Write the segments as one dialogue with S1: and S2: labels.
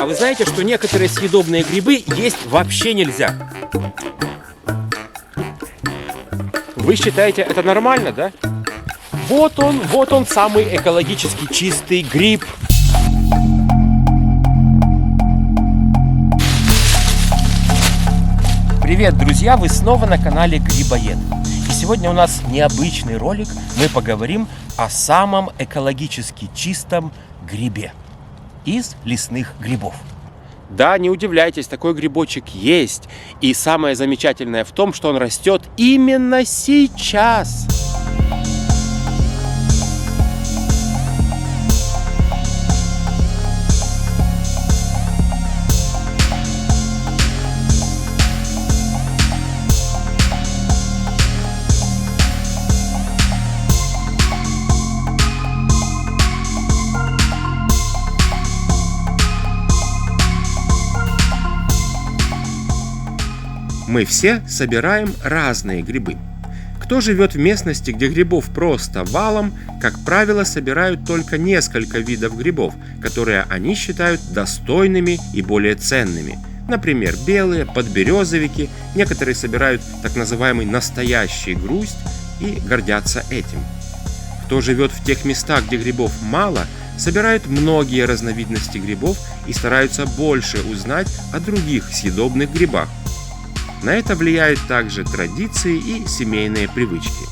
S1: А вы знаете, что некоторые съедобные грибы есть вообще нельзя? Вы считаете, это нормально, да? Вот он самый экологически чистый гриб. Привет, друзья! Вы снова на канале Грибоед. И сегодня у нас необычный ролик. Мы поговорим о самом экологически чистом грибе из лесных грибов. Да, не удивляйтесь, такой грибочек есть. И самое замечательное в том, что он растет именно сейчас. Мы все собираем разные грибы. Кто живет в местности, где грибов просто валом, как правило, собирают только несколько видов грибов, которые они считают достойными и более ценными. Например, белые, подберезовики, некоторые собирают так называемый настоящий груздь и гордятся этим. Кто живет в тех местах, где грибов мало, собирают многие разновидности грибов и стараются больше узнать о других съедобных грибах. На это влияют также традиции и семейные привычки.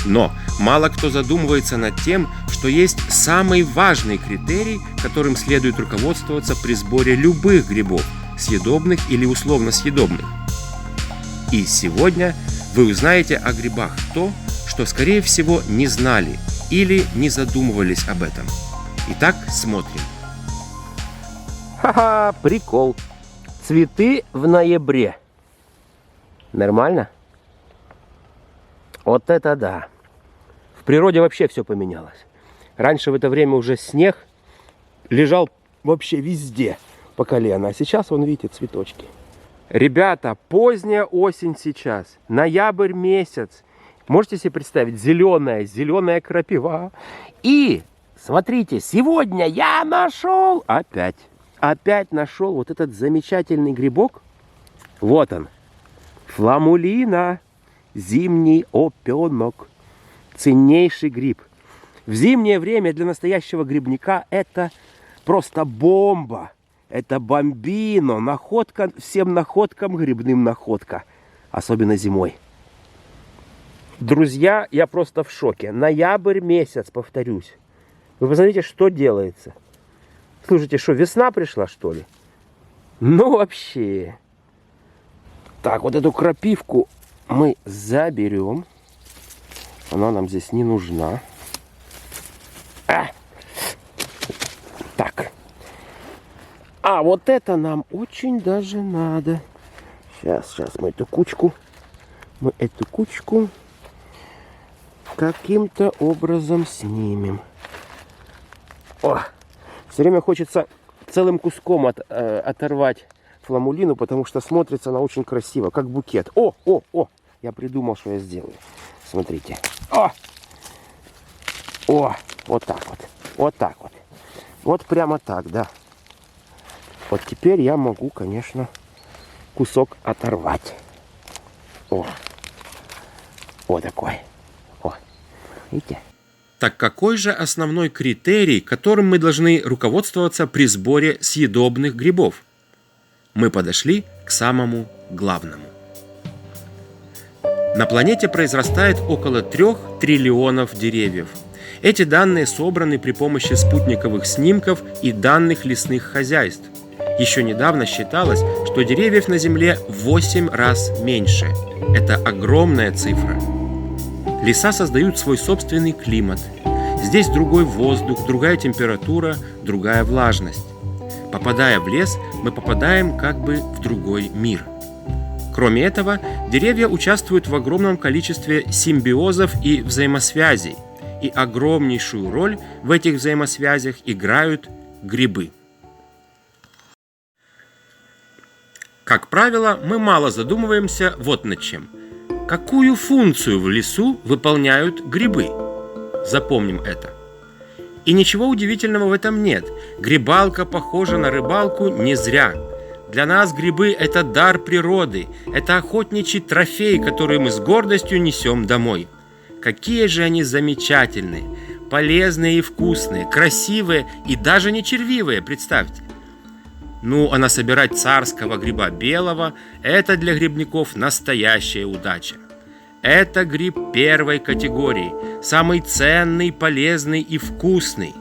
S1: Но мало кто задумывается над тем, что есть самый важный критерий, которым следует руководствоваться при сборе любых грибов, съедобных или условно съедобных. И сегодня вы узнаете о грибах то, что, скорее всего, не знали или не задумывались об этом. Итак, смотрим. Ха-ха, прикол. Цветы в ноябре. Нормально? Вот это да. В природе вообще все поменялось. Раньше в это время уже снег лежал вообще везде по колено. А сейчас, вон, видите, цветочки. Ребята, поздняя осень сейчас. Ноябрь месяц. Можете себе представить? Зеленая крапива. И, смотрите, сегодня я нашел Опять нашел вот этот замечательный грибок. Вот он. Фламулина. Зимний опенок. Ценнейший гриб. В зимнее время для настоящего грибника это просто бомба. Это бомбино. Находка, всем находкам грибным находка. Особенно зимой. Друзья, я просто в шоке. Ноябрь месяц, повторюсь. Вы посмотрите, что делается. Слушайте, что, весна пришла, что ли? Ну, вообще. Так, вот эту крапивку мы заберем. Она нам здесь не нужна. Так. А вот это нам очень даже надо. Сейчас мы эту кучку каким-то образом снимем. О! Все время хочется целым куском оторвать фламулину, потому что смотрится она очень красиво, как букет. О! Я придумал, что я сделаю. Смотрите. О! Вот так вот. Вот так вот. Вот прямо так, да. Вот теперь я могу, конечно, кусок оторвать. О! Вот такой. О! Видите? Так какой же основной критерий, которым мы должны руководствоваться при сборе съедобных грибов? Мы подошли к самому главному. На планете произрастает около 3 триллионов деревьев. Эти данные собраны при помощи спутниковых снимков и данных лесных хозяйств. Еще недавно считалось, что деревьев на Земле в 8 раз меньше. Это огромная цифра. Леса создают свой собственный климат. Здесь другой воздух, другая температура, другая влажность. Попадая в лес, мы попадаем как бы в другой мир. Кроме этого, деревья участвуют в огромном количестве симбиозов и взаимосвязей. И огромнейшую роль в этих взаимосвязях играют грибы. Как правило, мы мало задумываемся вот над чем. Какую функцию в лесу выполняют грибы? Запомним это. И ничего удивительного в этом нет. Грибалка похожа на рыбалку не зря. Для нас грибы – это дар природы, это охотничий трофей, который мы с гордостью несем домой. Какие же они замечательные, полезные и вкусные, красивые и даже не червивые, представьте. Ну, а насобирать царского гриба белого – это для грибников настоящая удача. Это гриб первой категории, самый ценный, полезный и вкусный.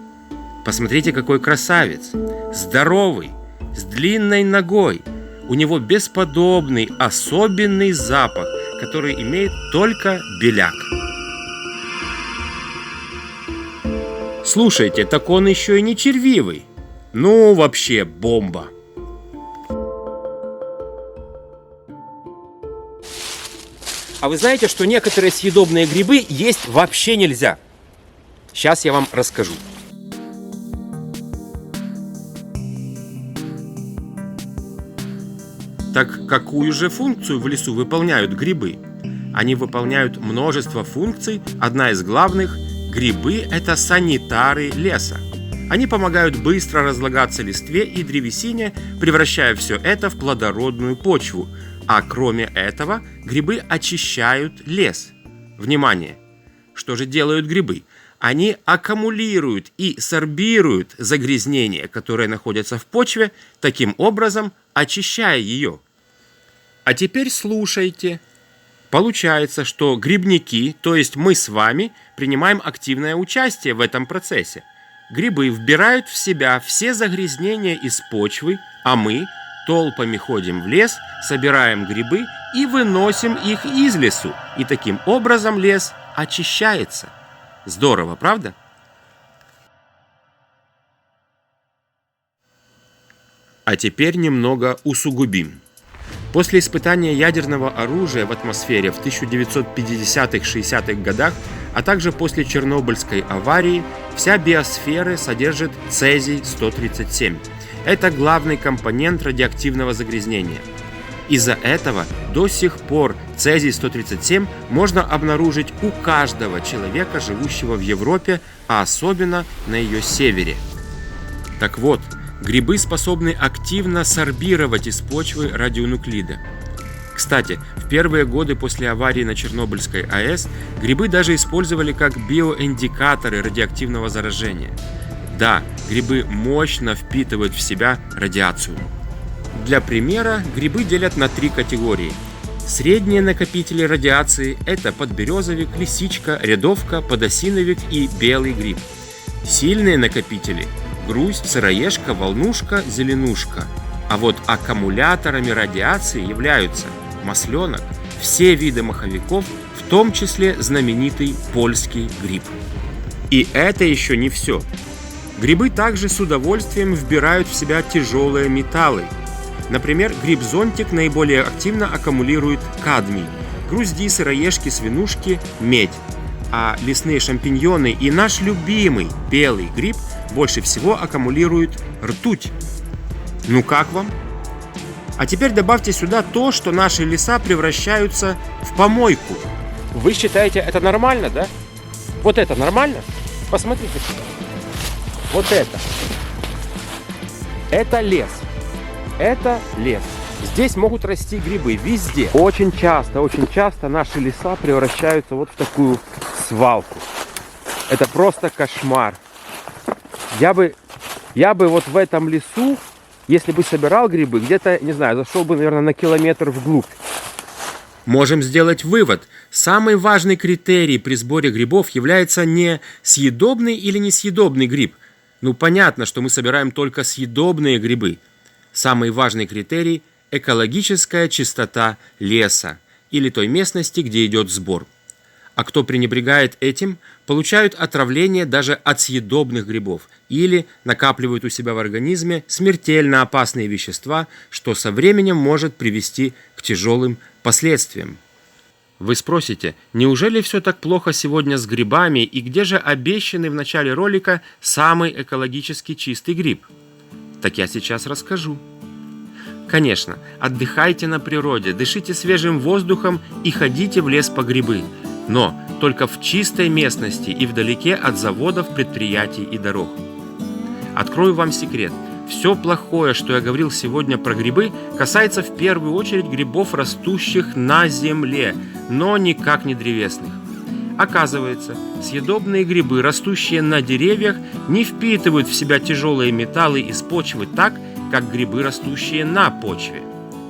S1: Посмотрите, какой красавец, здоровый, с длинной ногой. У него бесподобный, особенный запах, который имеет только беляк. Слушайте, так он еще и не червивый. Ну, вообще бомба. А вы знаете, что некоторые съедобные грибы есть вообще нельзя? Сейчас я вам расскажу. Так какую же функцию в лесу выполняют грибы? Они выполняют множество функций. Одна из главных – грибы – это санитары леса. Они помогают быстро разлагаться листве и древесине, превращая все это в плодородную почву. А кроме этого, грибы очищают лес. Внимание! Что же делают грибы? Они аккумулируют и сорбируют загрязнения, которые находятся в почве, таким образом очищая ее. А теперь слушайте. Получается, что грибники, то есть мы с вами, принимаем активное участие в этом процессе. Грибы вбирают в себя все загрязнения из почвы, а мы толпами ходим в лес, собираем грибы и выносим их из лесу. И таким образом лес очищается. Здорово, правда? А теперь немного усугубим. После испытания ядерного оружия в атмосфере в 1950-60-х годах, а также после Чернобыльской аварии, вся биосфера содержит цезий-137. Это главный компонент радиоактивного загрязнения. Из-за этого до сих пор цезий-137 можно обнаружить у каждого человека, живущего в Европе, а особенно на ее севере. Так вот, грибы способны активно сорбировать из почвы радионуклиды. Кстати, в первые годы после аварии на Чернобыльской АЭС грибы даже использовали как биоиндикаторы радиоактивного заражения. Да, грибы мощно впитывают в себя радиацию. Для примера, грибы делят на 3 категории. Средние накопители радиации – это подберезовик, лисичка, рядовка, подосиновик и белый гриб. Сильные накопители – грусть, сыроежка, волнушка, зеленушка. А вот аккумуляторами радиации являются масленок, все виды маховиков, в том числе знаменитый польский гриб. И это еще не все. Грибы также с удовольствием вбирают в себя тяжелые металлы. Например, гриб-зонтик наиболее активно аккумулирует кадмий, грузди, сыроежки, свинушки – медь. А лесные шампиньоны и наш любимый белый гриб больше всего аккумулируют ртуть. Ну как вам? А теперь добавьте сюда то, что наши леса превращаются в помойку. Вы считаете, это нормально, да? Вот это нормально? Посмотрите сюда. Вот это. Это лес. Это лес. Здесь могут расти грибы везде. Очень часто наши леса превращаются вот в такую свалку. Это просто кошмар. Я бы вот в этом лесу, если бы собирал грибы, где-то, не знаю, зашел бы, наверное, на километр вглубь. Можем сделать вывод. Самый важный критерий при сборе грибов является не съедобный или несъедобный гриб. Ну, понятно, что мы собираем только съедобные грибы. Самый важный критерий – экологическая чистота леса или той местности, где идет сбор. А кто пренебрегает этим, получают отравление даже от съедобных грибов или накапливают у себя в организме смертельно опасные вещества, что со временем может привести к тяжелым последствиям. Вы спросите, неужели все так плохо сегодня с грибами и где же обещанный в начале ролика самый экологически чистый гриб? Так я сейчас расскажу. Конечно, отдыхайте на природе, дышите свежим воздухом и ходите в лес по грибы. Но только в чистой местности и вдалеке от заводов, предприятий и дорог. Открою вам секрет. Все плохое, что я говорил сегодня про грибы, касается в первую очередь грибов, растущих на земле, но никак не древесных. Оказывается, съедобные грибы, растущие на деревьях, не впитывают в себя тяжелые металлы из почвы так, как грибы, растущие на почве.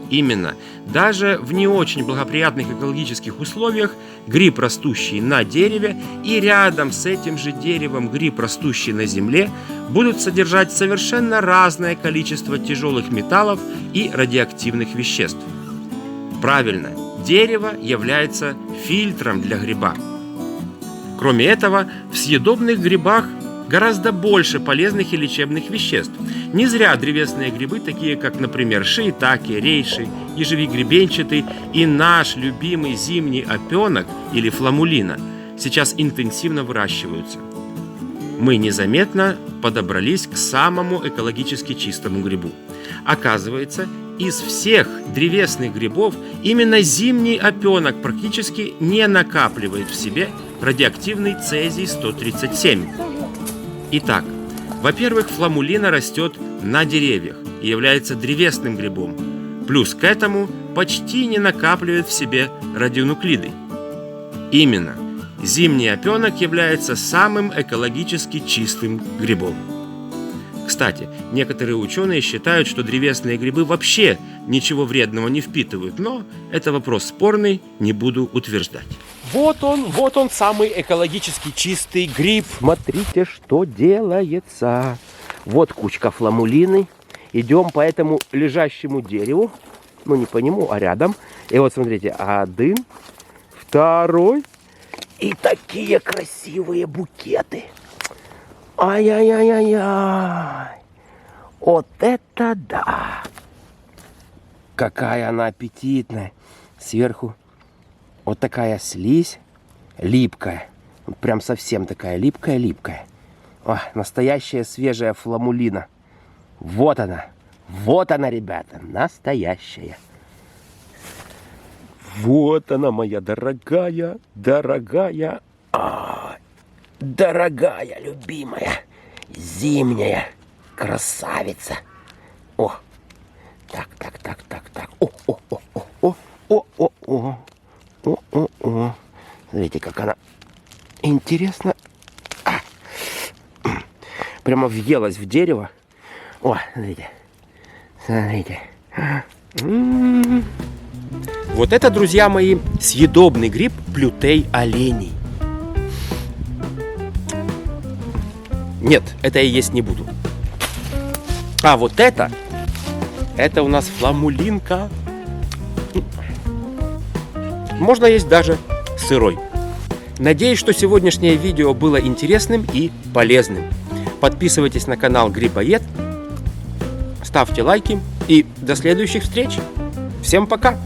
S1: Именно, даже в не очень благоприятных экологических условиях гриб, растущий на дереве, и рядом с этим же деревом гриб, растущий на земле, будут содержать совершенно разное количество тяжелых металлов и радиоактивных веществ. Правильно, дерево является фильтром для гриба. Кроме этого, в съедобных грибах гораздо больше полезных и лечебных веществ. Не зря древесные грибы, такие как, например, шиитаке, рейши, ежевик гребенчатый и наш любимый зимний опенок или фламулина, сейчас интенсивно выращиваются. Мы незаметно подобрались к самому экологически чистому грибу. Оказывается, из всех древесных грибов именно зимний опенок практически не накапливает в себе радиоактивный цезий-137. Итак, во-первых, фламулина растет на деревьях и является древесным грибом. Плюс к этому почти не накапливает в себе радионуклиды. Именно, зимний опенок является самым экологически чистым грибом. Кстати, некоторые ученые считают, что древесные грибы вообще ничего вредного не впитывают, но это вопрос спорный, не буду утверждать. Вот он, самый экологически чистый гриб. Смотрите, что делается. Вот кучка фламулины. Идем по этому лежащему дереву. Ну, не по нему, а рядом. И вот, смотрите, один, второй. И такие красивые букеты. Ай-яй-яй-яй-яй. Вот это да. Какая она аппетитная. Сверху вот такая слизь липкая. Прям совсем такая липкая-липкая. Настоящая свежая фламулина. Вот она, ребята, настоящая. Вот она, моя дорогая, дорогая, любимая, зимняя красавица. Так. Смотрите, как она интересно. Прямо въелась в дерево. Смотрите. Вот это, друзья мои, съедобный гриб плютей оленей. Нет, это я есть не буду. А вот это у нас фламулинка. Можно есть даже сырой. Надеюсь, что сегодняшнее видео было интересным и полезным. Подписывайтесь на канал Грибоед, ставьте лайки и до следующих встреч. Всем пока!